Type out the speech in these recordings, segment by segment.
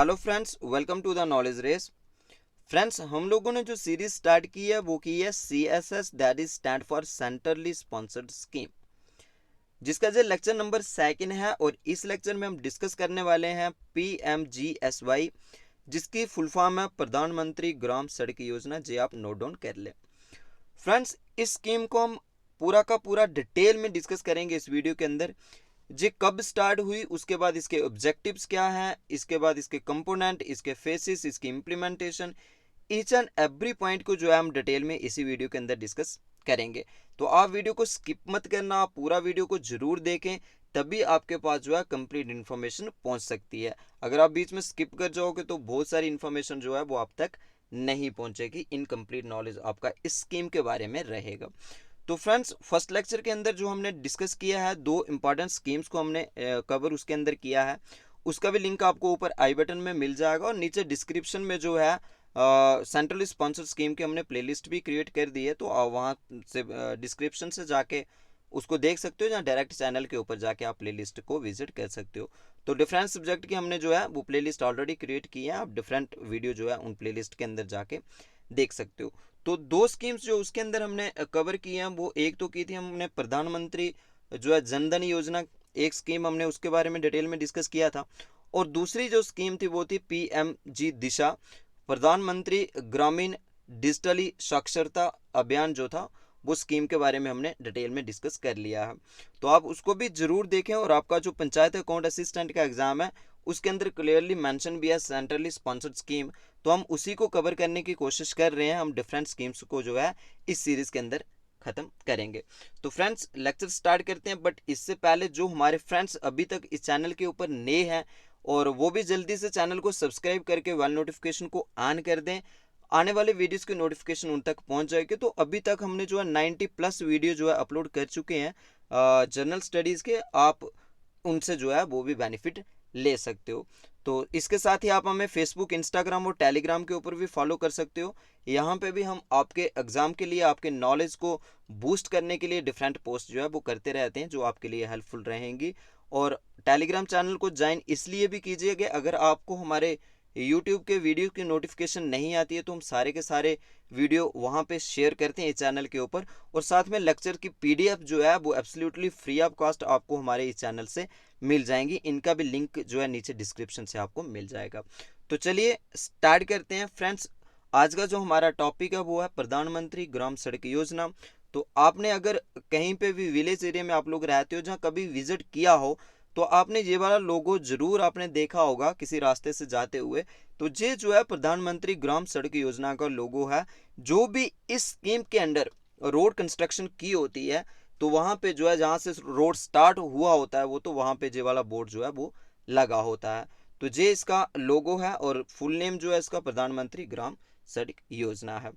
Hello friends, welcome to the knowledge race. Friends, हम लोगों ने जो सीरीज स्टार्ट की है वो की है CSS, that is stand for centrally sponsored scheme, जिसका जो लेक्चर नंबर सेकंड है। और इस लेक्चर में हम डिस्कस करने वाले हैं PMGSY, जिसकी फुल फॉर्म है प्रधानमंत्री ग्राम सड़क योजना। जी आप नोट डाउन कर ले। फ्रेंड्स, इस स्कीम को हम पूरा का पूरा डिटेल में डिस्कस करेंगे इस वीडियो के अंदर। ये कब स्टार्ट हुई, उसके बाद इसके ऑब्जेक्टिव्स क्या हैं, इसके बाद इसके कंपोनेंट, इसके फेसिस, इसकी implementation, each and every point को जो है हम डिटेल में इसी वीडियो के अंदर डिस्कस करेंगे। तो आप वीडियो को स्किप मत करना, आप पूरा वीडियो को जरूर देखें, तभी आपके पास जो है कंप्लीट इन्फॉर्मेशन पहुंच सकती है। अगर आप बीच में स्किप कर जाओगे तो बहुत सारी इन्फॉर्मेशन जो है वो आप तक नहीं पहुंचेगी, इनकम्प्लीट नॉलेज आपका इस स्कीम के बारे में रहेगा। तो फ्रेंड्स, फर्स्ट लेक्चर के अंदर जो हमने डिस्कस किया है, दो इंपॉर्टेंट स्कीम्स को हमने कवर उसके अंदर किया है। उसका भी लिंक आपको ऊपर आई बटन में मिल जाएगा, और नीचे डिस्क्रिप्शन में जो है सेंट्रल स्पॉन्सर्ड स्कीम की हमने प्लेलिस्ट भी क्रिएट कर दी है। तो वहाँ से डिस्क्रिप्शन से जाके उसको देख सकते हो, या डायरेक्ट चैनल के ऊपर जाके आप प्लेलिस्ट को विजिट कर सकते हो। तो डिफरेंट सब्जेक्ट की हमने जो है वो प्लेलिस्ट ऑलरेडी क्रिएट की है, आप डिफरेंट वीडियो जो है उन प्लेलिस्ट के अंदर जाके देख सकते हो। तो दो स्कीम्स जो उसके अंदर हमने कवर की हैं, वो एक तो की थी हमने प्रधानमंत्री जो है जनधन योजना, एक स्कीम हमने उसके बारे में डिटेल में डिस्कस किया था। और दूसरी जो स्कीम थी वो थी PMG दिशा, प्रधानमंत्री ग्रामीण डिजिटली साक्षरता अभियान जो था, वो स्कीम के बारे में हमने डिटेल में डिस्कस कर लिया है। तो आप उसको भी जरूर देखें। और आपका जो पंचायत अकाउंट असिस्टेंट का एग्जाम है, उसके अंदर क्लियरली मेंशन भी है सेंट्रली स्पॉन्सर्ड स्कीम, तो हम उसी को कवर करने की कोशिश कर रहे हैं। हम डिफरेंट स्कीम्स को जो है इस सीरीज के अंदर खत्म करेंगे। तो फ्रेंड्स, लेक्चर स्टार्ट करते हैं। बट इससे पहले जो हमारे फ्रेंड्स अभी तक इस चैनल के ऊपर नए हैं, और वो भी जल्दी से चैनल को सब्सक्राइब करके वेल नोटिफिकेशन को ऑन कर दें, आने वाले वीडियोस की नोटिफिकेशन उन तक पहुंच जाएगी। तो अभी तक हमने जो है 90+ वीडियो जो है अपलोड कर चुके हैं जनरल स्टडीज़ के, आप उनसे जो है वो भी बेनिफिट ले सकते हो। तो इसके साथ ही आप हमें फेसबुक, इंस्टाग्राम और टेलीग्राम के ऊपर भी फॉलो कर सकते हो। यहाँ पे भी हम आपके एग्ज़ाम के लिए, आपके नॉलेज को बूस्ट करने के लिए डिफरेंट पोस्ट जो है वो करते रहते हैं, जो आपके लिए हेल्पफुल रहेंगी। और टेलीग्राम चैनल को ज्वाइन इसलिए भी कीजिए कि अगर आपको हमारे यूट्यूब के वीडियो की नोटिफिकेशन नहीं आती है, तो हम सारे के सारे वीडियो वहाँ पे शेयर करते हैं इस चैनल के ऊपर। और साथ में लेक्चर की PDF जो है वो एब्सोल्युटली फ्री ऑफ कॉस्ट आपको हमारे इस चैनल से मिल जाएंगी। इनका भी लिंक जो है नीचे डिस्क्रिप्शन से आपको मिल जाएगा। तो चलिए स्टार्ट करते हैं फ्रेंड्स। आज का जो हमारा टॉपिक है वो है प्रधानमंत्री ग्राम सड़क योजना। तो आपने अगर कहीं पे भी विलेज एरिया में आप लोग रहते हो, जहाँ कभी विजिट किया हो, तो आपने ये वाला लोगो जरूर आपने देखा होगा किसी रास्ते से जाते हुए। तो ये जो है प्रधानमंत्री ग्राम सड़क योजना का लोगो है। जो भी इस स्कीम के अंडर रोड कंस्ट्रक्शन की होती है, तो वहाँ पे जो है जहाँ से रोड स्टार्ट हुआ होता है, वो तो वहाँ पे ये वाला बोर्ड जो है वो लगा होता है। तो ये इसका लोगो है, और फुल नेम जो है इसका प्रधानमंत्री ग्राम सड़क योजना है।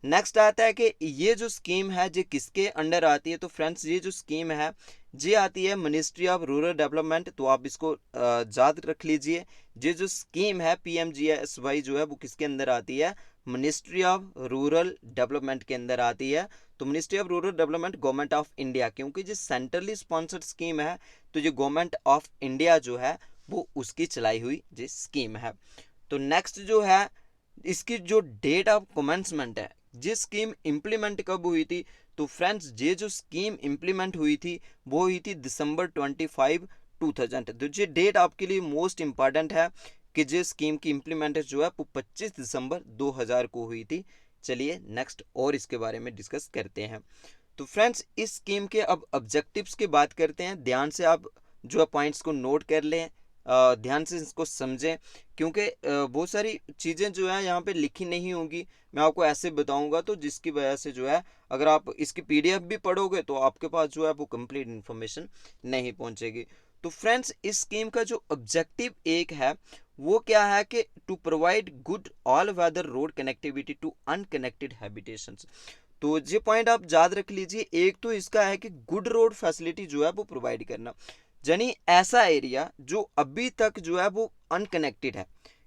नेक्स्ट आता है कि ये जो स्कीम है ये किसके अंडर आती है। तो फ्रेंड्स, ये जो स्कीम है ये आती है मिनिस्ट्री ऑफ रूरल डेवलपमेंट। तो आप इसको याद रख लीजिए। ये जो स्कीम है PMGSY जो है वो किसके अंदर आती है, मिनिस्ट्री ऑफ रूरल डेवलपमेंट के अंदर आती है। तो ministry of rural development government of India, क्योंकि जो सेंट्रली स्पॉन्सर्ड स्कीम है, तो ये गवर्नमेंट ऑफ इंडिया जो है वो उसकी चलाई हुई ये स्कीम है। तो नेक्स्ट जो है, इसकी जो डेट ऑफ कमेंसमेंट है, ये स्कीम इम्प्लीमेंट कब हुई थी। तो फ्रेंड्स, ये जो स्कीम इम्प्लीमेंट हुई थी वो हुई थी दिसंबर 25, 2000। तो ये डेट आपके लिए मोस्ट इंपॉर्टेंट है कि ये स्कीम की इम्प्लीमेंटेशन जो है वो 25 दिसंबर 2000 को हुई थी। चलिए नेक्स्ट और इसके बारे में डिस्कस करते हैं। तो फ्रेंड्स, इस स्कीम के अब ऑब्जेक्टिव्स की बात करते हैं। ध्यान से आप जो है पॉइंट्स को नोट कर लें, ध्यान से इसको समझें, क्योंकि बहुत सारी चीज़ें जो है यहाँ पे लिखी नहीं होंगी। मैं आपको ऐसे बताऊंगा, तो जिसकी वजह से जो है अगर आप इसकी PDF भी पढ़ोगे तो आपके पास जो है वो कंप्लीट इन्फॉर्मेशन नहीं पहुंचेगी। तो फ्रेंड्स, इस स्कीम का जो ऑब्जेक्टिव एक है वो क्या है कि to provide good all weather road connectivity to unconnected habitations. तो ये पॉइंट आप याद रख लीजिए। एक तो इसका है कि गुड रोड फैसिलिटी जो है वो प्रोवाइड करना, यानी ऐसा एरिया जो अभी तक जो है वो अनकनेक्टेड है,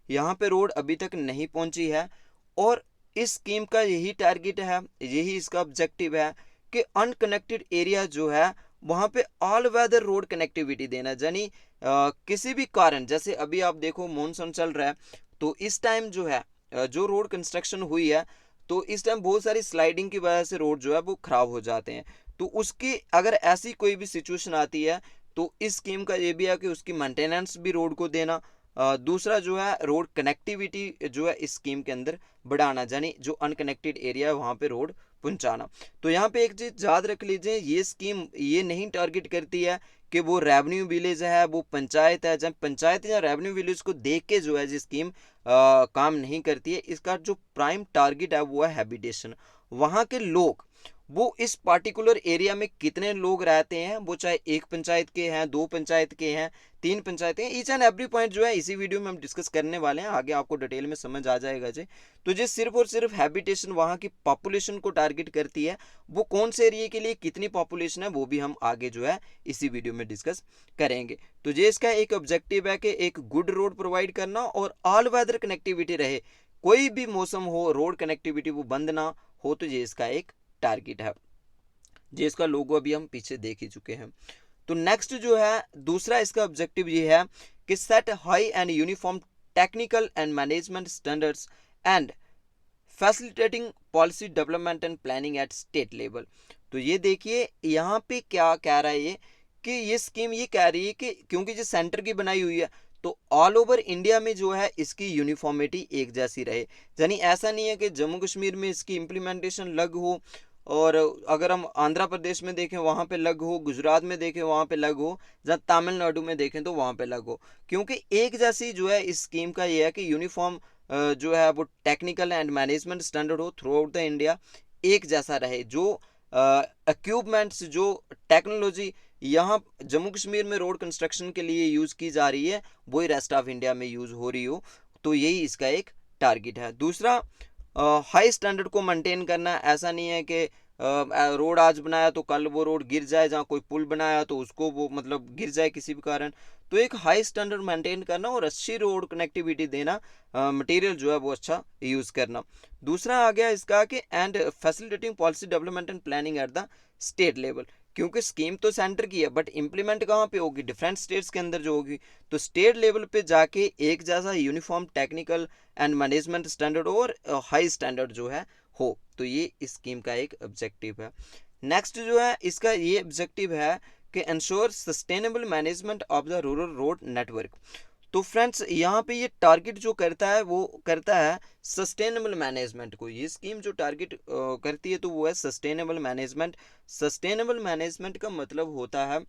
यहाँ पे रोड अभी तक नहीं पहुंची है। और इस स्कीम का यही टारगेट है, यही इसका ऑब्जेक्टिव है कि अनकनेक्टेड एरिया जो है वहाँ पे ऑल वेदर रोड कनेक्टिविटी देना, यानी किसी भी कारण, जैसे अभी आप देखो मॉनसून चल रहा है, तो इस टाइम जो है जो रोड कंस्ट्रक्शन हुई है, तो इस टाइम बहुत सारी स्लाइडिंग की वजह से रोड जो है वो खराब हो जाते हैं। तो उसकी अगर ऐसी कोई भी सिचुएशन आती है तो इस स्कीम का ये भी है कि उसकी मेंटेनेंस भी रोड को देना। दूसरा जो है रोड कनेक्टिविटी जो है इस स्कीम के अंदर बढ़ाना, यानी जो अनकनेक्टेड एरिया है वहाँ पे रोड पहुंचाना। तो यहाँ पे एक चीज़ याद रख लीजिए, ये स्कीम ये नहीं टारगेट करती है कि वो रेवेन्यू विलेज है, वो पंचायत है। जब पंचायत या रेवेन्यू विलेज को देख के जो है ये स्कीम काम नहीं करती है। इसका जो प्राइम टारगेट है वो है हैबिटेशन, वहाँ के लोग, वो इस पार्टिकुलर एरिया में कितने लोग रहते हैं, वो चाहे एक पंचायत के हैं, दो पंचायत के हैं, तीन पंचायतें, ईच एंड एवरी पॉइंट जो है इसी वीडियो में हम डिस्कस करने वाले हैं, आगे आपको डिटेल में समझ आ जाएगा जी। तो ये सिर्फ और सिर्फ हैबिटेशन, वहाँ की पॉपुलेशन को टारगेट करती है। वो कौन से एरिया के लिए कितनी पॉपुलेशन है वो भी हम आगे जो है इसी वीडियो में डिस्कस करेंगे। तो ये इसका एक ऑब्जेक्टिव है कि एक गुड रोड प्रोवाइड करना और ऑल वेदर कनेक्टिविटी रहे, कोई भी मौसम हो रोड कनेक्टिविटी वो बंद ना हो, तो ये इसका एक टारगेट है। ये इसका लोगो अभी हम पीछे देख ही चुके हैं। तो नेक्स्ट जो है दूसरा इसका ऑब्जेक्टिव ये है कि set high and uniform technical and management standards and facilitating policy development and planning at state level. तो ये देखिए यहाँ पे क्या कह रहा है ये, कि ये स्कीम ये कह रही है कि क्योंकि जो सेंटर की बनाई हुई है तो ऑल ओवर इंडिया में जो है इसकी यूनिफॉर्मिटी एक जैसी रहे। यानी ऐसा नहीं है कि जम्मू कश्मीर में इसकी इम्प्लीमेंटेशन अलग हो, और अगर हम आंध्र प्रदेश में देखें वहाँ पे अलग हो, गुजरात में देखें वहाँ पे अलग हो, जहाँ तमिलनाडु में देखें तो वहाँ पे अलग हो। क्योंकि एक जैसी जो है इस स्कीम का ये है कि यूनिफॉर्म जो है वो टेक्निकल एंड मैनेजमेंट स्टैंडर्ड हो थ्रू आउट द इंडिया, एक जैसा रहे। जो इक्विपमेंट्स, जो टेक्नोलॉजी यहाँ जम्मू कश्मीर में रोड कंस्ट्रक्शन के लिए यूज़ की जा रही है वही रेस्ट ऑफ इंडिया में यूज़ हो रही हो। तो यही इसका एक टारगेट है। दूसरा, हाई स्टैंडर्ड को मेंटेन करना। ऐसा नहीं है कि रोड आज बनाया तो कल वो रोड गिर जाए, जहाँ कोई पुल बनाया तो उसको वो मतलब गिर जाए किसी भी कारण। तो एक हाई स्टैंडर्ड मेंटेन करना और अच्छी रोड कनेक्टिविटी देना, मटेरियल जो है वो अच्छा यूज़ करना। दूसरा आ गया इसका कि and facilitating policy development and planning at the state level. क्योंकि स्कीम तो सेंटर की है बट इम्प्लीमेंट कहाँ पे होगी, डिफरेंट स्टेट्स के अंदर जो होगी। तो स्टेट लेवल पे जाके एक जैसा uniform technical and management standard और हाई स्टैंडर्ड जो है हो। तो ये इस स्कीम का एक ऑब्जेक्टिव है। नेक्स्ट जो है इसका ये ऑब्जेक्टिव है कि ensure sustainable management of the rural road network. तो फ्रेंड्स यहाँ पे ये टारगेट जो करता है वो करता है सस्टेनेबल मैनेजमेंट को। ये स्कीम जो टारगेट करती है तो वो है सस्टेनेबल मैनेजमेंट। सस्टेनेबल मैनेजमेंट का मतलब होता है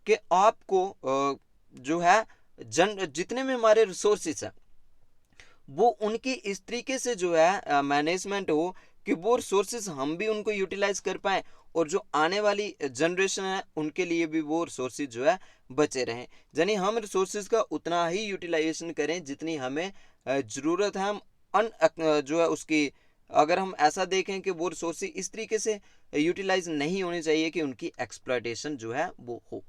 कि आपको जो है जितने भी हमारे रिसोर्सेज हैं वो उनकी इस तरीके से जो है मैनेजमेंट हो कि वो रिसोर्सेज हम भी उनको यूटिलाइज कर पाएँ और जो आने वाली जनरेशन है उनके लिए भी वो रिसोर्सेज जो है बचे रहें। यानी हम रिसोर्सेज का उतना ही यूटिलाइजेशन करें जितनी हमें ज़रूरत है। हम जो है उसकी, अगर हम ऐसा देखें कि वो रिसोर्सेज इस तरीके से यूटिलाइज नहीं होने चाहिए कि उनकी एक्सप्लॉयटेशन जो है वो हो।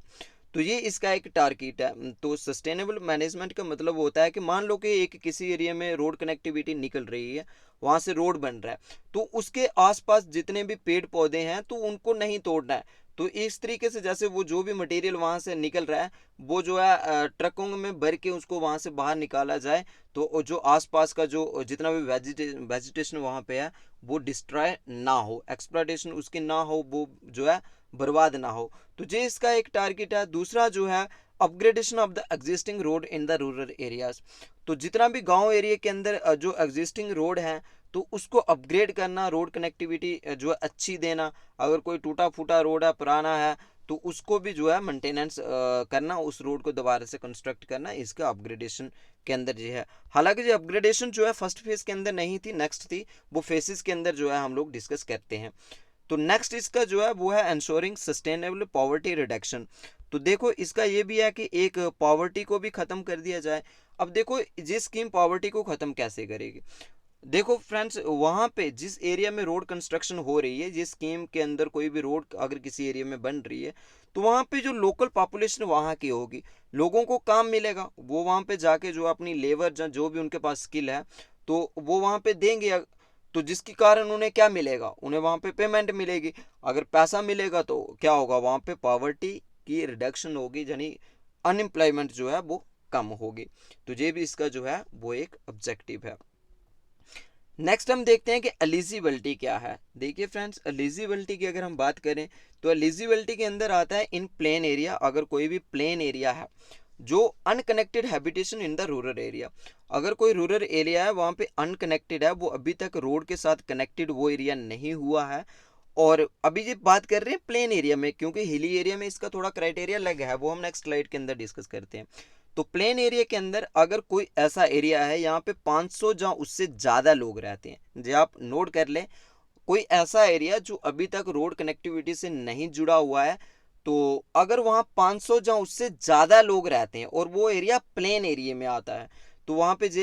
तो ये इसका एक टारगेट है। तो सस्टेनेबल मैनेजमेंट का मतलब होता है कि मान लो कि एक किसी एरिया में रोड कनेक्टिविटी निकल रही है, वहाँ से रोड बन रहा है, तो उसके आसपास जितने भी पेड़ पौधे हैं तो उनको नहीं तोड़ना है। तो इस तरीके से जैसे वो जो भी मटेरियल वहाँ से निकल रहा है वो जो है ट्रकों में भर के उसको वहाँ से बाहर निकाला जाए, तो जो आसपास का जो जितना भी वेजिटेशन वहाँ पे है वो डिस्ट्रॉय ना हो, एक्सप्लॉयटेशन उसकी ना हो, वो जो है बर्बाद ना हो। तो ये इसका एक टारगेट है। दूसरा जो है upgradation of the existing road in the rural areas. तो जितना भी गांव एरिया के अंदर जो एग्जिस्टिंग रोड है तो उसको अपग्रेड करना, रोड कनेक्टिविटी जो है अच्छी देना। अगर कोई टूटा फूटा रोड है, पुराना है, तो उसको भी जो है मेंटेनेंस करना, उस रोड को दोबारा से कंस्ट्रक्ट करना, इसका अपग्रेडेशन के अंदर ये है। हालांकि ये अपग्रेडेशन जो है फर्स्ट फेज के अंदर नहीं थी, नेक्स्ट थी, वो फेसेस के अंदर जो है हम लोग डिस्कस करते हैं। तो नेक्स्ट इसका जो है वो है एंश्योरिंग सस्टेनेबल पॉवर्टी रिडक्शन। तो देखो इसका ये भी है कि एक पॉवर्टी को भी ख़त्म कर दिया जाए। अब देखो ये स्कीम पॉवर्टी को ख़त्म कैसे करेगी। देखो फ्रेंड्स, वहाँ पे जिस एरिया में रोड कंस्ट्रक्शन हो रही है, जिस स्कीम के अंदर कोई भी रोड अगर किसी एरिया में बन रही है तो वहाँ पे जो लोकल पॉपुलेशन वहाँ की होगी, लोगों को काम मिलेगा, वो वहाँ पे जाके जो अपनी लेबर जो भी उनके पास स्किल है तो वो वहाँ पे देंगे। तो तो जिसके कारण उन्हें क्या मिलेगा, उन्हें वहाँ पे पेमेंट मिलेगी। अगर पैसा मिलेगा तो क्या होगा, वहाँ पे पॉवर्टी की रिडक्शन होगी, यानी अनएम्प्लॉयमेंट जो है वो कम होगी। तो ये भी इसका जो है वो एक ऑब्जेक्टिव है। नेक्स्ट हम देखते हैं कि एलिजिबिलिटी क्या है। देखिए फ्रेंड्स, एलिजिबिलिटी की अगर हम बात करें तो एलिजिबिलिटी के अंदर आता है इन प्लेन एरिया, अगर कोई भी प्लेन एरिया है जो unconnected habitation in the rural area, अगर कोई रूरल एरिया है वहाँ पे अनकनेक्टेड है, वो अभी तक रोड के साथ कनेक्टेड वो एरिया नहीं हुआ है। और अभी ये बात कर रहे हैं प्लेन एरिया में, क्योंकि हिली एरिया में इसका थोड़ा क्राइटेरिया लग है, वो हम नेक्स्ट स्लाइड के अंदर डिस्कस करते हैं। तो प्लेन एरिया के अंदर अगर कोई ऐसा एरिया है यहाँ पे 500 या उससे ज़्यादा लोग रहते हैं, जो आप नोट कर लें, कोई ऐसा एरिया जो अभी तक रोड कनेक्टिविटी से नहीं जुड़ा हुआ है, तो अगर वहाँ 500 या उससे ज़्यादा लोग रहते हैं और वो एरिया प्लेन एरिया में आता है, तो वहाँ पे जो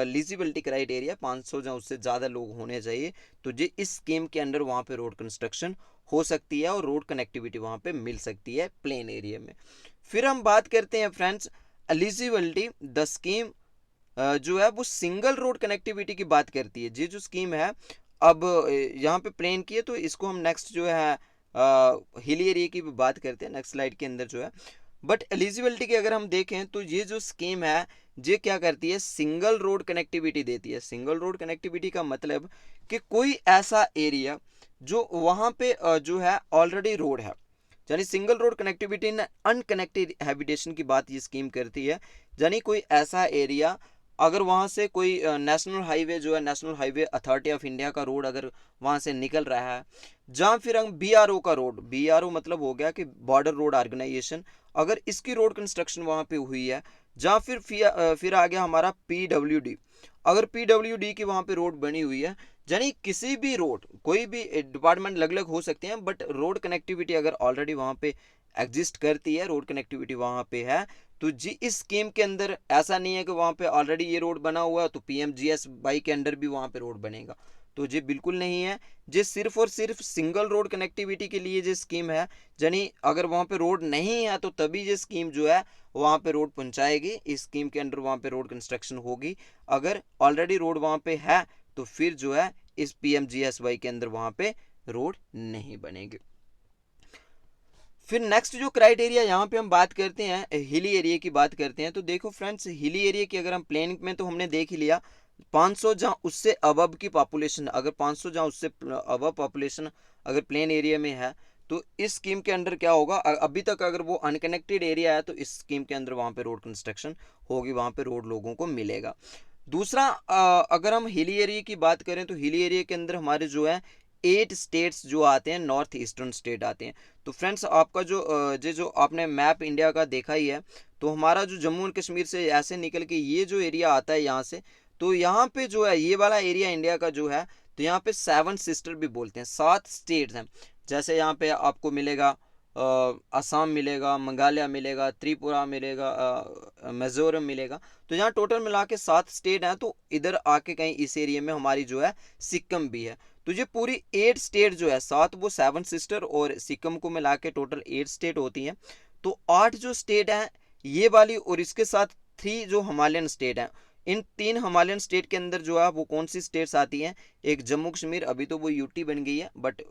एलिजिबिलिटी क्राइटेरिया 500 या उससे ज़्यादा लोग होने चाहिए, तो जो इस स्कीम के अंडर वहाँ पे रोड कंस्ट्रक्शन हो सकती है और रोड कनेक्टिविटी वहाँ पे मिल सकती है प्लेन एरिया में। फिर हम बात करते हैं फ्रेंड्स एलिजिबिलिटी, द स्कीम जो है वो सिंगल रोड कनेक्टिविटी की बात करती है। ये जो स्कीम है अब यहाँ पे प्लेन की है, तो इसको हम नेक्स्ट जो है हिली एरिया की भी बात करते हैं नेक्स्ट स्लाइड के अंदर जो है। बट एलिजिबिलिटी की अगर हम देखें तो ये जो स्कीम है ये क्या करती है, सिंगल रोड कनेक्टिविटी देती है। सिंगल रोड कनेक्टिविटी का मतलब कि कोई ऐसा एरिया जो वहाँ पे जो है ऑलरेडी रोड है, यानी सिंगल रोड कनेक्टिविटी इन अनकनेक्टेड हैबिटेशन की बात ये स्कीम करती है। यानी कोई ऐसा एरिया अगर वहाँ से कोई नेशनल हाईवे जो है, national highway authority of India का रोड अगर वहाँ से निकल रहा है, जहाँ फिर हम बीआरओ का रोड, बीआरओ मतलब हो गया कि बॉर्डर रोड ऑर्गेनाइजेशन, अगर इसकी रोड कंस्ट्रक्शन वहाँ पे हुई है, जहाँ फिर आ गया हमारा पीडब्ल्यूडी, अगर पीडब्ल्यूडी की वहाँ पे रोड बनी हुई है, यानी किसी भी रोड, कोई भी डिपार्टमेंट अलग अलग हो सकते हैं, बट रोड कनेक्टिविटी अगर ऑलरेडी वहाँ पे एग्जिस्ट करती है, रोड कनेक्टिविटी वहाँ पे है, तो जी इस स्कीम के अंदर ऐसा नहीं है कि वहाँ पे ऑलरेडी ये रोड बना हुआ है तो पीएमजीएसवाई के अंडर भी वहाँ पे रोड बनेगा, तो ये बिल्कुल नहीं है। ये सिर्फ और सिर्फ सिंगल रोड कनेक्टिविटी के लिए ये स्कीम है, यानी अगर वहाँ पे रोड नहीं है तो तभी ये स्कीम जो है वहाँ पे रोड पहुँचाएगी, इस स्कीम के अंडर वहाँ पे रोड कंस्ट्रक्शन होगी। अगर ऑलरेडी रोड वहाँ पे है तो फिर जो है इस पीएमजीएसवाई के अंदर वहाँ पे रोड नहीं बनेगी। फिर नेक्स्ट जो क्राइटेरिया यहाँ पे हम बात करते हैं, हिली एरिया की बात करते हैं, तो देखो फ्रेंड्स, हिली एरिया की अगर हम प्लेन में तो हमने देख ही लिया 500 जहाँ उससे अबव की पॉपुलेशन, अगर 500 जहाँ उससे अबव पॉपुलेशन अगर प्लेन एरिया में है, तो इस स्कीम के अंडर क्या होगा, अभी तक अगर वो अनकनेक्टेड एरिया है तो इस स्कीम के अंदर वहाँ पे रोड कंस्ट्रक्शन होगी, वहाँ पे रोड लोगों को मिलेगा। दूसरा अगर हम हिली एरिया की बात करें तो हिली एरिया के अंदर हमारे जो है 8 स्टेट्स जो आते हैं, नॉर्थ ईस्टर्न स्टेट आते हैं। तो फ्रेंड्स आपका जो आपने मैप इंडिया का देखा ही है, तो हमारा जो जम्मू एंड कश्मीर से ऐसे निकल के ये जो एरिया आता है यहाँ से, तो यहाँ पे जो है ये वाला एरिया इंडिया का जो है, तो यहाँ पे 7 सिस्टर भी बोलते हैं, 7 स्टेट्स हैं। जैसे यहाँ पे आपको मिलेगा असम मिलेगा, मेघालय मिलेगा, त्रिपुरा मिलेगा, मिजोरम मिलेगा, तो यहाँ टोटल मिला के 7 स्टेट हैं। तो इधर आके कहीं इस एरिया में हमारी जो है सिक्किम भी है। तो ये पूरी 8 स्टेट जो है, 7 वो 7 सिस्टर और सिक्किम को मिला के टोटल 8 स्टेट होती हैं। तो 8 जो स्टेट हैं ये वाली, और इसके साथ 3 जो हिमालयन स्टेट हैं, इन 3 हिमालयन स्टेट के अंदर जो है वो कौन सी स्टेट्स आती हैं, एक जम्मू कश्मीर, अभी तो वो यूटी बन गई है, बट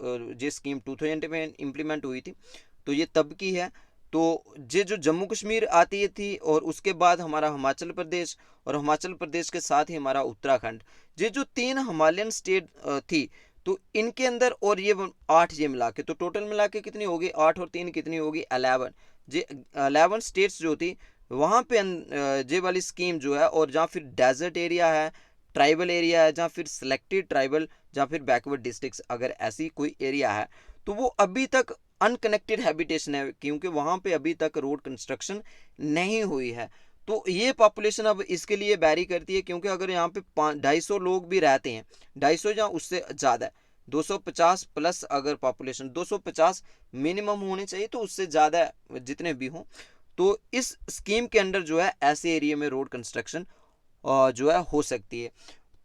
ये स्कीम 2000 में इम्प्लीमेंट हुई थी तो ये तब की है। तो ये जो जम्मू कश्मीर आती थी, और उसके बाद हमारा हिमाचल प्रदेश, और हिमाचल प्रदेश के साथ ही हमारा उत्तराखंड, ये जो 3 हिमालयन स्टेट थी, तो इनके अंदर और ये 8 ये मिला के, तो टोटल मिला के कितनी होगी, 8 और 3 कितनी होगी, 11। ये 11 स्टेट्स जो थी वहाँ पे ये वाली स्कीम जो है, और जहाँ फिर डेजर्ट एरिया है, ट्राइबल एरिया है, जहाँ फिर सिलेक्टेड ट्राइबल, जहाँ फिर बैकवर्ड डिस्ट्रिक्ट्स, अगर ऐसी कोई एरिया है तो वो अभी तक अनकनेक्टेड हैबिटेशन है, क्योंकि वहाँ पे अभी तक रोड कंस्ट्रक्शन नहीं हुई है। तो ये पॉपुलेशन अब इसके लिए वैरी करती है, क्योंकि अगर यहाँ पे 250 लोग भी रहते हैं, 250 या उससे ज़्यादा, 250 प्लस अगर पॉपुलेशन 250 मिनिमम होनी चाहिए, तो उससे ज़्यादा जितने भी हों, तो इस स्कीम के अंडर जो है ऐसे एरिया में रोड कंस्ट्रक्शन जो है हो सकती है।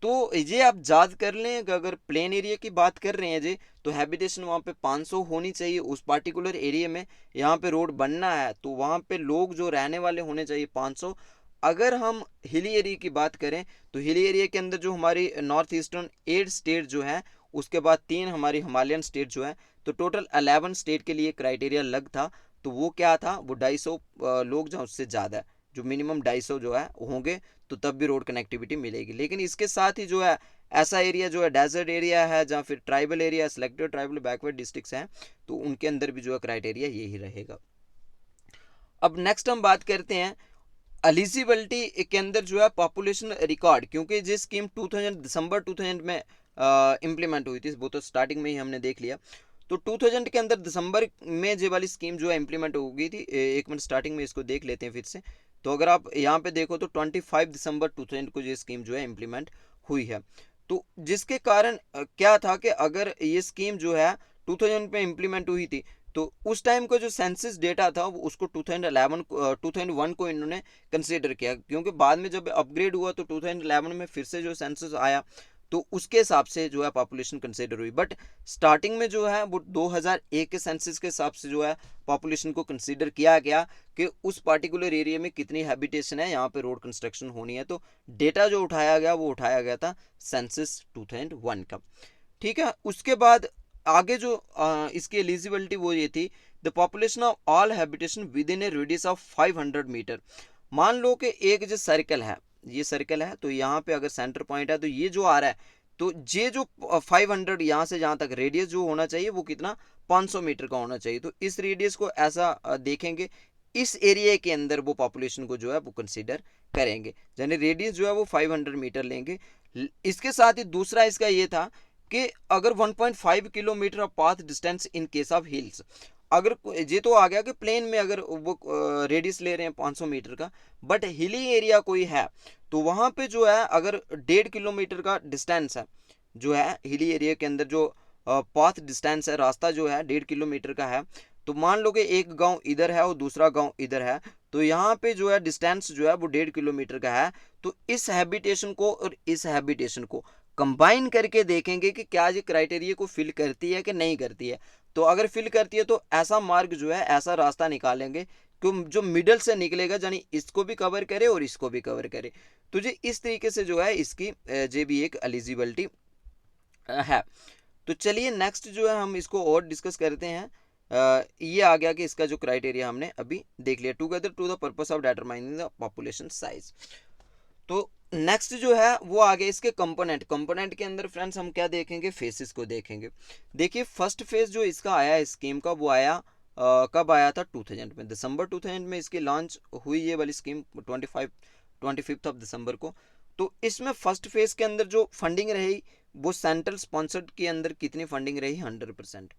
तो ये आप याद कर लें कि अगर प्लेन एरिया की बात कर रहे हैं जी, तो हैबिटेशन वहाँ पे 500 होनी चाहिए उस पार्टिकुलर एरिया में, यहाँ पे रोड बनना है तो वहाँ पे लोग जो रहने वाले होने चाहिए 500, अगर हम हिली एरिया की बात करें तो हिली एरिया के अंदर जो हमारी नॉर्थ ईस्टर्न 8 स्टेट जो है, उसके बाद 3 हमारी हिमालयन स्टेट जो है, तो टोटल 11 स्टेट के लिए क्राइटेरिया लग था। तो वो क्या था, वो 250 लोग जहाँ उससे ज़्यादा है, जो मिनिमम 250 जो है होंगे तो तब भी रोड कनेक्टिविटी मिलेगी। लेकिन इसके साथ ही जो है ऐसा एरिया जो है डेजर्ट एरिया है, जहाँ फिर tribal area, selected tribal backward districts हैं, तो उनके अंदर भी जो है क्राइटेरिया यही रहेगा। अब नेक्स्ट हम बात करते हैं एलिजिबिलिटी के अंदर जो है पॉपुलेशन रिकॉर्ड, क्योंकि ये स्कीम 2000 दिसंबर 2000 में इम्प्लीमेंट हुई थी, वो तो स्टार्टिंग में ही हमने देख लिया। तो 2000 के अंदर दिसंबर में ये वाली स्कीम जो है इम्प्लीमेंट हो गई थी। एक मिनट स्टार्टिंग में इसको देख लेते हैं फिर से। तो अगर आप यहाँ पे देखो तो 25 दिसंबर 2000 को ये स्कीम जो है इम्प्लीमेंट हुई है। तो जिसके कारण क्या था कि अगर ये स्कीम जो है 2000 में इम्प्लीमेंट हुई थी, तो उस टाइम का जो सेंसस डेटा था वो उसको 2001 को इन्होंने कंसीडर किया, क्योंकि बाद में जब अपग्रेड हुआ तो 2011 में फिर से जो सेंसस आया तो उसके हिसाब से जो है पॉपुलेशन कंसीडर हुई। बट स्टार्टिंग में जो है वो 2001 के सेंसस के हिसाब से जो है पॉपुलेशन को कंसीडर किया गया कि उस पार्टिकुलर एरिया में कितनी हैबिटेशन है, यहाँ पे रोड कंस्ट्रक्शन होनी है। तो डेटा जो उठाया गया वो उठाया गया था सेंसस 2001 का। ठीक है, उसके बाद आगे जो इसकी एलिजिबिलिटी वो ये थी, the population of all habitation within a radius of 500 metre. मान लो कि एक जो सर्कल है, ये सर्कल है, तो यहाँ पे अगर सेंटर पॉइंट है तो ये जो आ रहा है, तो ये जो 500 यहाँ से जहाँ तक रेडियस जो होना चाहिए वो कितना 500 मीटर का होना चाहिए। तो इस रेडियस को ऐसा देखेंगे, इस एरिया के अंदर वो पॉपुलेशन को जो है वो कंसीडर करेंगे, यानी रेडियस जो है वो 500 मीटर लेंगे। इसके साथ ही दूसरा इसका ये था कि अगर 1.5 kilometre of path distance in case of hills, अगर ये तो आ गया कि प्लेन में अगर वो रेडियस ले रहे हैं 500 मीटर का, बट हिली एरिया कोई है तो वहाँ पे जो है अगर 1.5 किलोमीटर का डिस्टेंस है, जो है हिली एरिया के अंदर जो पाथ डिस्टेंस है, रास्ता जो है 1.5 किलोमीटर का है, तो मान लो कि एक गांव इधर है और दूसरा गांव इधर है, तो यहाँ पे जो है डिस्टेंस जो है वो 1.5 किलोमीटर का है। तो इस हैबिटेशन को और इस हैबिटेशन को कंबाइन करके देखेंगे कि क्या ये क्राइटेरिया को फिल करती है कि नहीं करती है। तो अगर फिल करती है तो ऐसा मार्ग जो है, ऐसा रास्ता निकालेंगे जो मिडल से निकलेगा, यानी इसको भी कवर करे और इसको भी कवर करे। तो ये इस तरीके से जो है इसकी ये भी एक एलिजिबिलिटी है। तो चलिए नेक्स्ट जो है हम इसको और डिस्कस करते हैं। ये आ गया कि इसका जो क्राइटेरिया हमने अभी देख लिया, together to the purpose of determining the population size. तो नेक्स्ट जो है वो आ गया इसके कंपोनेंट के अंदर फ्रेंड्स हम क्या देखेंगे, फेसेस को देखेंगे। देखिए फर्स्ट फेज जो इसका आया स्कीम का, वो आया कब आया था 2000 में, दिसंबर 2000 में इसकी लॉन्च हुई ये वाली स्कीम 25 ऑफ दिसंबर को। तो इसमें फर्स्ट फेज के अंदर जो फंडिंग रही वो सेंट्रल स्पॉन्सर्ड के अंदर कितनी फंडिंग रही, 100%।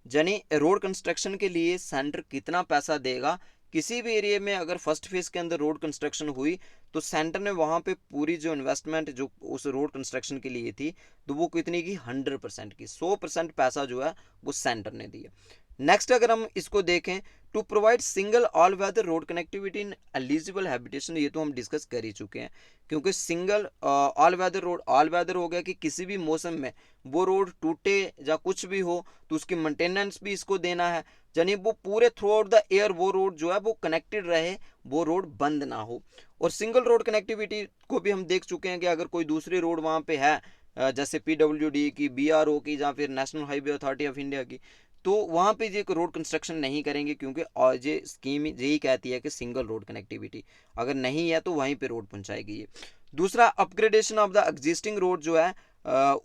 यानी रोड कंस्ट्रक्शन के लिए सेंटर कितना पैसा देगा, किसी भी एरिया में अगर फर्स्ट फेज के अंदर रोड कंस्ट्रक्शन हुई तो सेंटर ने वहाँ पे पूरी जो इन्वेस्टमेंट जो उस रोड कंस्ट्रक्शन के लिए थी तो वो कितनी की 100% की, 100% पैसा जो है वो सेंटर ने दिया। नेक्स्ट अगर हम इसको देखें, to provide single all weather road connectivity in eligible habitation, ये तो हम डिस्कस कर ही चुके हैं, क्योंकि single all weather road, all weather हो गया कि किसी भी मौसम में वो रोड टूटे या कुछ भी हो तो उसकी मेंटेनेंस भी इसको देना है, यानी वो पूरे थ्रू आउट द एयर वो रोड जो है वो कनेक्टेड रहे, वो रोड बंद ना हो। और सिंगल रोड कनेक्टिविटी को भी हम देख चुके हैं कि अगर कोई दूसरी रोड वहाँ पे है, जैसे PWD की, BRO की, या फिर national highway authority of India की, तो वहाँ पे ये रोड कंस्ट्रक्शन नहीं करेंगे, क्योंकि और ये स्कीम यही कहती है कि सिंगल रोड कनेक्टिविटी अगर नहीं है तो वहीं पे रोड पहुँचाएगी ये। दूसरा upgradation of the existing road जो है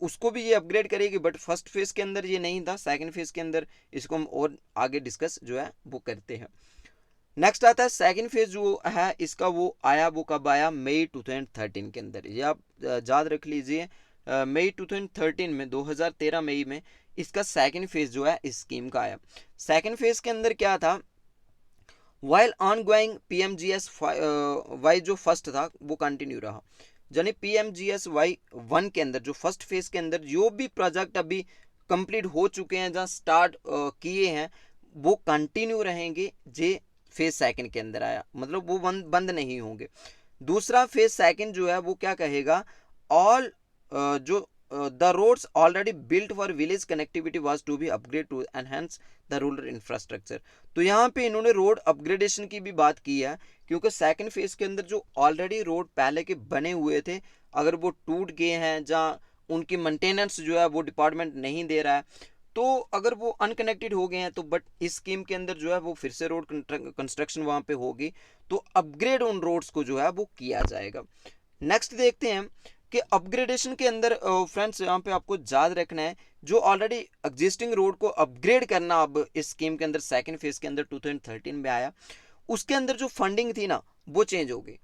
उसको भी ये अपग्रेड करेगी, बट फर्स्ट फेज के अंदर ये नहीं था, सेकंड फेज के अंदर इसको हम और आगे डिस्कस जो है वो करते हैं। नेक्स्ट आता है सेकंड फेज जो है इसका, वो आया, वो कब आया, मई 2013 के अंदर। ये आप याद रख लीजिए, मई 2013 में, 2013 मई में इसका सेकंड फेज जो है इस स्कीम का आया। सेकंड फेज के अंदर क्या था, वाइल ऑन गोइंग PMGSY जो फर्स्ट था वो कंटिन्यू रहा, यानी PMGSY 1 के अंदर जो फर्स्ट फेज के अंदर जो भी प्रोजेक्ट अभी कंप्लीट हो चुके हैं, जहाँ स्टार्ट किए हैं, वो कंटिन्यू रहेंगे। जे फेज सेकंड के अंदर आया, मतलब वो बंद नहीं होंगे। दूसरा फेज सेकंड जो है वो क्या कहेगा, ऑल जो the roads already built for village connectivity was to be upgrade to enhance the rural infrastructure. तो यहाँ पे इन्होंने रोड अपग्रेडेशन की भी बात की है, क्योंकि सेकंड फेज के अंदर जो ऑलरेडी रोड पहले के बने हुए थे, अगर वो टूट गए हैं, जहाँ उनकी मेंटेनेंस जो है वो डिपार्टमेंट नहीं दे रहा है, तो अगर वो अनकनेक्टेड हो गए हैं, तो बट इस स्कीम के अंदर जो है वो फिर से रोड कंस्ट्रक्शन वहाँ पे होगी, तो अपग्रेड उन रोड्स को जो है वो किया जाएगा। नेक्स्ट देखते हैं कि अपग्रेडेशन के अंदर फ्रेंड्स यहाँ पे आपको याद रखना है, जो ऑलरेडी एग्जिस्टिंग रोड को अपग्रेड करना अब इस स्कीम के अंदर सेकंड फेज के अंदर 2013 में आया, उसके अंदर जो फंडिंग थी ना वो चेंज हो गई।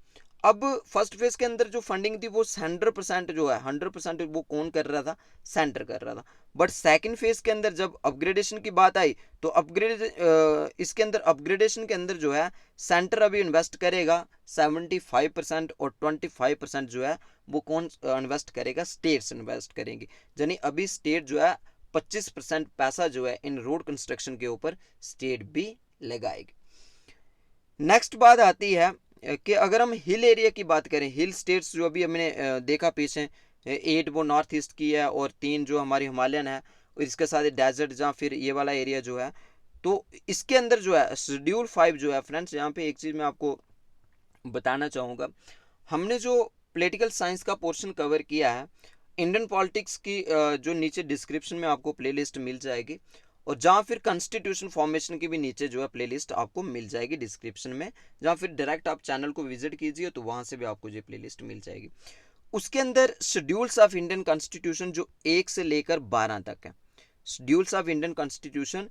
अब फर्स्ट फेज के अंदर जो फंडिंग थी वो 100% जो है 100% वो कौन कर रहा था, सेंटर कर रहा था। बट सेकंड फेज के अंदर जब अपग्रेडेशन की बात आई, तो इसके अंदर अपग्रेडेशन के अंदर जो है सेंटर अभी इन्वेस्ट करेगा 75% और 25% जो है वो कौन इन्वेस्ट करेगा, स्टेट्स इन्वेस्ट करेंगी। यानी अभी स्टेट जो है 25% पैसा जो है इन रोड कंस्ट्रक्शन के ऊपर स्टेट भी लगाएगी। नेक्स्ट बात आती है कि अगर हम हिल एरिया की बात करें, हिल स्टेट्स जो अभी हमने देखा पीछे 8 वो नॉर्थ ईस्ट की है और 3 जो हमारी हिमालयन है, और इसके साथ डेजर्ट जहाँ फिर ये वाला एरिया जो है, तो इसके अंदर जो है शेड्यूल 5 जो है फ्रेंड्स, यहाँ पे एक चीज़ मैं आपको बताना चाहूँगा। हमने जो पॉलिटिकल साइंस का पोर्शन कवर किया है, इंडियन पॉलिटिक्स की जो नीचे डिस्क्रिप्शन में आपको प्लेलिस्ट मिल जाएगी, और जहाँ फिर कॉन्स्टिट्यूशन फॉर्मेशन की भी नीचे जो है प्लेलिस्ट आपको मिल जाएगी डिस्क्रिप्शन में, जहाँ फिर डायरेक्ट आप चैनल को विजिट कीजिए तो वहाँ से भी आपको ये प्लेलिस्ट मिल जाएगी। उसके अंदर शेड्यूल्स ऑफ इंडियन कॉन्स्टिट्यूशन जो 1 से लेकर 12 तक है, शेड्यूल्स ऑफ इंडियन कॉन्स्टिट्यूशन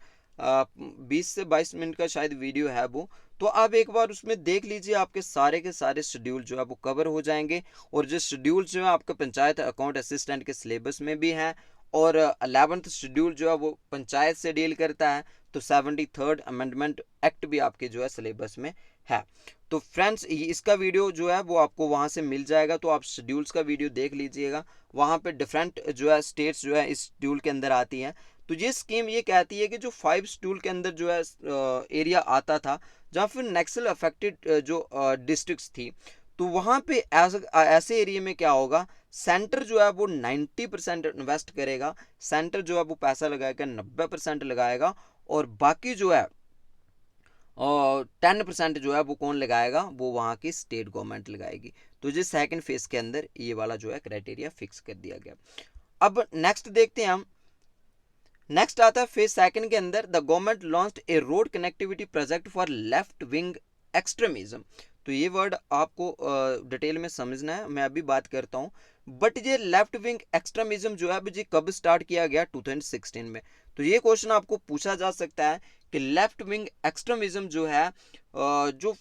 20 से 22 मिनट का शायद वीडियो है वो, तो आप एक बार उसमें देख लीजिए, आपके सारे के सारे शेड्यूल जो है वो कवर हो जाएंगे। और जो शेड्यूल जो है आपका पंचायत अकाउंट असिस्टेंट के सिलेबस में भी है, और 11th शेड्यूल जो है वो पंचायत से डील करता है, तो 73rd अमेंडमेंट एक्ट भी आपके जो है सिलेबस में है। तो फ्रेंड्स इसका वीडियो जो है वो आपको वहाँ से मिल जाएगा, तो आप शेड्यूल्स का वीडियो देख लीजिएगा, वहाँ पे डिफरेंट जो है स्टेट्स जो है इस शेड्यूल के अंदर आती हैं। तो ये स्कीम ये कहती है कि जो 5 शेड्यूल के अंदर जो है एरिया आता था, जहाँ फिर नक्सल अफेक्टेड जो डिस्ट्रिक्ट्स थी, तो वहाँ पे ऐसे एरिया में क्या होगा, सेंटर जो है वो 90% इन्वेस्ट करेगा, सेंटर जो है वो पैसा लगाएगा 90% लगाएगा, और बाकी जो है 10% जो है वो कौन लगाएगा, वो वहाँ की स्टेट गवर्नमेंट लगाएगी। तो ये सेकंड फेज के अंदर ये वाला जो है क्राइटेरिया फिक्स कर दिया गया। अब नेक्स्ट देखते हैं हम, नेक्स्ट आता है फेज सेकंड के अंदर, the government launched A road connectivity project for left wing extremism. तो ये वर्ड आपको डिटेल में समझना है, मैं अभी बात करता हूँ। बट ये लेफ्ट विंग एक्सट्रीमिज्म जो है अभी जी कब स्टार्ट किया गया, 2016 में। तो ये क्वेश्चन आपको पूछा जा सकता है कि लेफ्ट विंग एक्सट्रीमिज्म जो है जो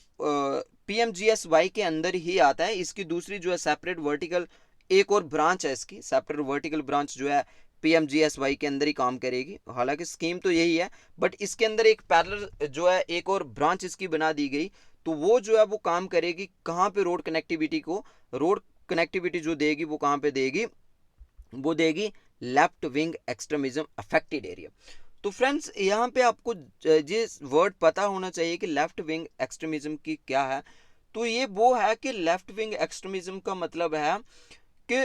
PMGSY के अंदर ही आता है, इसकी दूसरी जो है सेपरेट वर्टिकल एक और ब्रांच है, इसकी सेपरेट वर्टिकल ब्रांच जो है PMGSY के अंदर ही काम करेगी। हालांकि स्कीम तो यही है, बट इसके अंदर एक पैरेलल जो है एक और ब्रांच इसकी बना दी गई, तो वो जो है वो काम करेगी कहाँ पे, रोड कनेक्टिविटी को, रोड कनेक्टिविटी जो देगी वो कहाँ पे देगी, वो देगी left wing extremism affected area. तो फ्रेंड्स यहाँ पे आपको ये वर्ड पता होना चाहिए कि लेफ्ट विंग एक्सट्रीमिज्म की क्या है। तो ये वो है कि लेफ्ट विंग एक्सट्रीमिज्म का मतलब है कि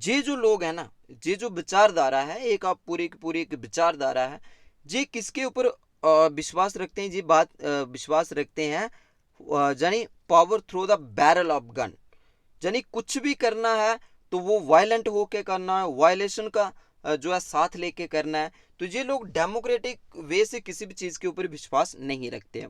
ये जो लोग हैं ना, ये जो विचारधारा है, एक आप पूरी की पूरी एक विचारधारा है, ये किसके ऊपर विश्वास रखते हैं, ये बात विश्वास रखते हैं यानी power through the barrel of gun, यानी कुछ भी करना है तो वो वायलेंट होके करना है, वायलेशन का जो है साथ लेके करना है। तो ये लोग डेमोक्रेटिक वे से किसी भी चीज़ के ऊपर विश्वास नहीं रखते हैं।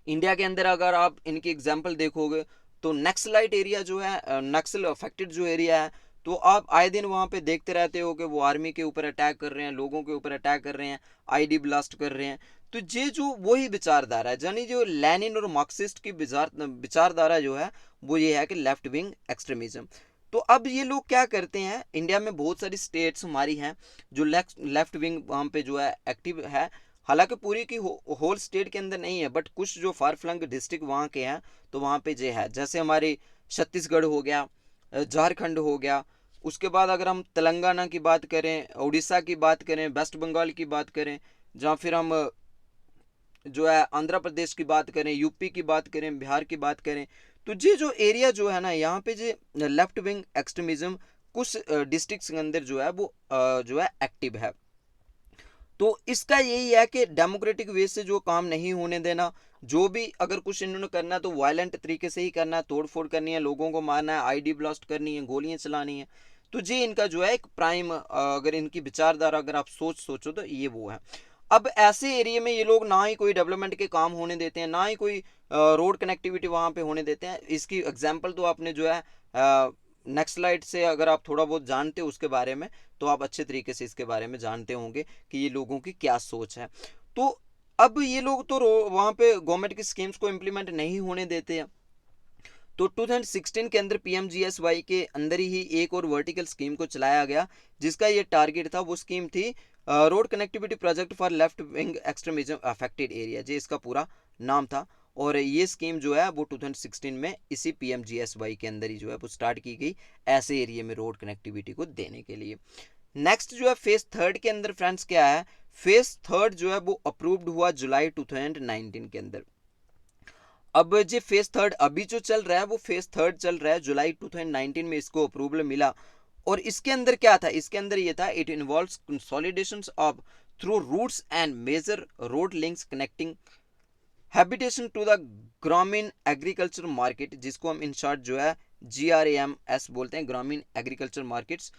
इंडिया के अंदर अगर आप इनकी एग्जाम्पल देखोगे तो नक्सलाइट एरिया जो है, नक्सल अफेक्टेड जो एरिया है, तो आप आए दिन वहाँ पे देखते रहते हो कि वो आर्मी के ऊपर अटैक कर रहे हैं, लोगों के ऊपर अटैक कर रहे हैं, ID ब्लास्ट कर रहे हैं। तो ये जो वही विचारधारा है, यानी जो लेनिन और मार्क्सिस्ट की विचारधारा जो है वो ये है कि लेफ्ट विंग एक्सट्रीमिज्म। तो अब ये लोग क्या करते हैं, इंडिया में बहुत सारी स्टेट्स हमारी हैं जो लेफ्ट विंग वहाँ पे जो है एक्टिव है, हालांकि पूरी की होल स्टेट के अंदर नहीं है, बट कुछ जो फार फ्लंग डिस्ट्रिक्ट वहाँ के हैं तो वहाँ पे जो है, जैसे हमारी छत्तीसगढ़ हो गया, झारखंड हो गया, उसके बाद अगर हम तेलंगाना की बात करें, उड़ीसा की बात करें, वेस्ट बंगाल की बात करें, जहाँ फिर हम जो है आंध्र प्रदेश की बात करें, यूपी की बात करें, बिहार की बात करें, तो ये जो एरिया जो है ना, यहाँ पे जो लेफ्ट विंग एक्सट्रीमिज्म कुछ डिस्ट्रिक्ट्स के अंदर जो है वो जो है एक्टिव है। तो इसका यही है कि डेमोक्रेटिक वे से जो काम नहीं होने देना, जो भी अगर कुछ इन्होंने करना है तो वायलेंट तरीके से ही करना है, तोड़ फोड़ करनी है, लोगों को मारना है, आईडी ब्लास्ट करनी है, गोलियां चलानी है। तो ये इनका जो है एक प्राइम, अगर इनकी विचारधारा अगर आप सोचो तो ये वो है। अब ऐसे एरिया में ये लोग ना ही कोई डेवलपमेंट के काम होने देते हैं, ना ही कोई रोड कनेक्टिविटी वहाँ पे होने देते हैं। इसकी एग्जाम्पल तो आपने जो है नेक्स्ट स्लाइड से अगर आप थोड़ा बहुत जानते हो उसके बारे में, तो आप अच्छे तरीके से इसके बारे में जानते होंगे कि ये लोगों की क्या सोच है। तो अब ये लोग तो वहाँ पे गवर्नमेंट की स्कीम्स को इम्प्लीमेंट नहीं होने देते हैं। तो 2016 के अंदर पीएमजीएसवाई के अंदर ही एक और वर्टिकल स्कीम को चलाया गया, जिसका ये टारगेट था, वो स्कीम थी road connectivity project for left wing extremism affected area, जो इसका पूरा नाम था। और ये स्कीम जो है वो 2016 में इसी पीएमजीएसवाई के अंदर ही जो है वो स्टार्ट की गई, ऐसे एरिया में रोड कनेक्टिविटी को देने के लिए। नेक्स्ट जो है फेज थर्ड के अंदर फ्रेंड्स क्या है, फेज थर्ड जो है वो अप्रूव्ड हुआ जुलाई 2019 के अंदर। अब जो फेज थर्ड अभी जो चल रहा है वो फेज थर्ड चल रहा है, जुलाई 2019 में इसको अप्रूवल मिला। और इसके अंदर क्या था, इसके अंदर ये था, it involves consolidation of through routes and major road links connecting habitation to the Gramin agriculture market, जिसको हम इन शॉर्ट जो है GRAMS बोलते हैं, Gramin agriculture markets,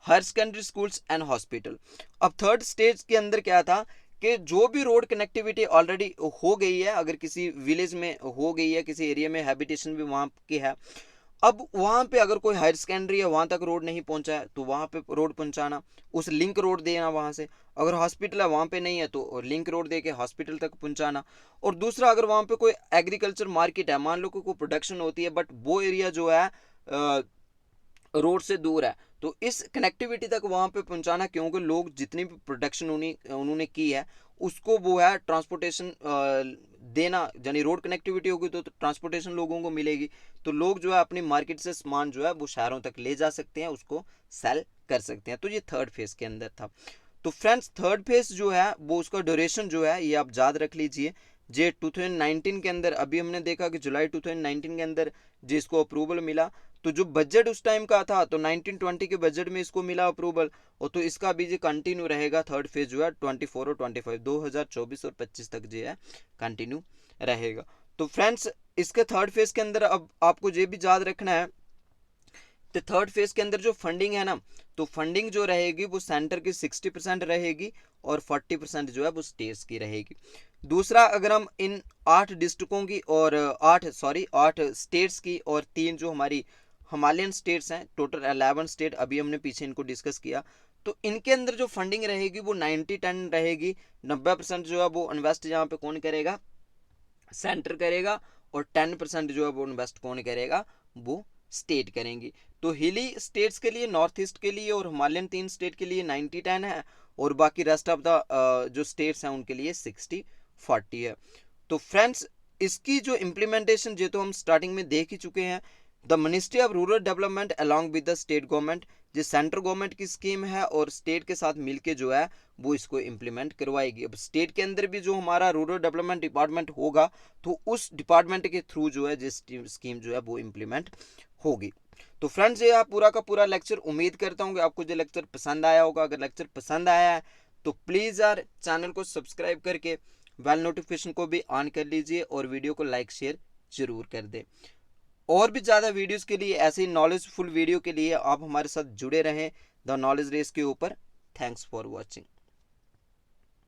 higher secondary schools and hospital. अब थर्ड स्टेज के अंदर क्या था कि जो भी रोड कनेक्टिविटी ऑलरेडी हो गई है, अगर किसी विलेज में हो गई है, किसी एरिया में हैबिटेशन भी वहाँ की है, अब वहाँ पे अगर कोई हायर सेकेंडरी है, वहाँ तक रोड नहीं पहुँचा है तो वहाँ पे रोड पहुँचाना, उस लिंक रोड देना वहाँ से। अगर हॉस्पिटल है वहाँ पे नहीं है तो लिंक रोड दे के हॉस्पिटल तक पहुँचाना। और दूसरा, अगर वहाँ पे कोई एग्रीकल्चर मार्केट है, मान लो कोई प्रोडक्शन होती है, बट वो एरिया जो है रोड से दूर है, तो इस कनेक्टिविटी तक वहाँ पे पहुँचाना, क्योंकि लोग जितनी भी प्रोडक्शन उन्होंने की है उसको वो है ट्रांसपोर्टेशन देना, यानी रोड कनेक्टिविटी होगी तो ट्रांसपोर्टेशन लोगों को मिलेगी, तो लोग जो है अपनी मार्केट से सामान जो है वो शहरों तक ले जा सकते हैं, उसको सेल कर सकते हैं। तो ये थर्ड फेज के अंदर था। तो फ्रेंड्स थर्ड फेज जो है वो उसका ड्यूरेशन जो है ये आप याद रख लीजिए, जे 2019 के अंदर, अभी हमने देखा कि जुलाई 2019 के अंदर जिसको अप्रूवल मिला, तो जो बजट उस टाइम का था तो 1920 के बजट में इसको मिला अप्रूवल, और तो इसका अभी जो कंटिन्यू रहेगा थर्ड फेज जो है 24 और 25 2024 और 25 तक जो है कंटिन्यू रहेगा। तो फ्रेंड्स इसके थर्ड फेज के अंदर अब आपको ये भी याद रखना है, तो थर्ड फेज के अंदर जो फंडिंग है ना, तो फंडिंग जो रहेगी वो सेंटर की 60% रहेगी और 40% जो है वो स्टेट्स की रहेगी। दूसरा, अगर हम इन 8 डिस्ट्रिक्टों की और 8 स्टेट्स की और 3 जो हमारी हिमालयन स्टेट्स हैं, टोटल 11 स्टेट अभी हमने पीछे इनको डिस्कस किया, तो इनके अंदर जो फंडिंग रहेगी वो 90-10 रहेगी। 90% जो है वो इन्वेस्ट यहाँ पे कौन करेगा, सेंटर करेगा, और 10% जो है वो इन्वेस्ट कौन करेगा, वो स्टेट करेंगी। तो हिली स्टेट्स के लिए, नॉर्थ ईस्ट के लिए और हिमालयन 3 स्टेट के लिए 90-10 है, और बाकी रेस्ट ऑफ द जो स्टेट्स हैं उनके लिए 60-40 है। तो फ्रेंड्स इसकी जो इम्प्लीमेंटेशन जो तो हम स्टार्टिंग में देख ही चुके हैं, the ministry of rural development along with the state government, जो सेंट्रल गवर्नमेंट की स्कीम है और स्टेट के साथ मिलके जो है वो इसको इम्प्लीमेंट करवाएगी। अब स्टेट के अंदर भी जो हमारा रूरल डेवलपमेंट डिपार्टमेंट होगा, तो उस डिपार्टमेंट के थ्रू जो है जिस स्कीम जो है वो इम्प्लीमेंट होगी। तो फ्रेंड्स ये आप पूरा का पूरा लेक्चर, उम्मीद करता हूँ कि आपको जो लेक्चर पसंद आया होगा। अगर लेक्चर पसंद आया है तो प्लीज़ यार चैनल को सब्सक्राइब करके बेल नोटिफिकेशन को भी ऑन कर लीजिए और वीडियो को लाइक शेयर जरूर कर दें। और भी ज़्यादा वीडियोस के लिए, ऐसी नॉलेजफुल वीडियो के लिए आप हमारे साथ जुड़े रहें द नॉलेज रेस के ऊपर। Thanks for watching.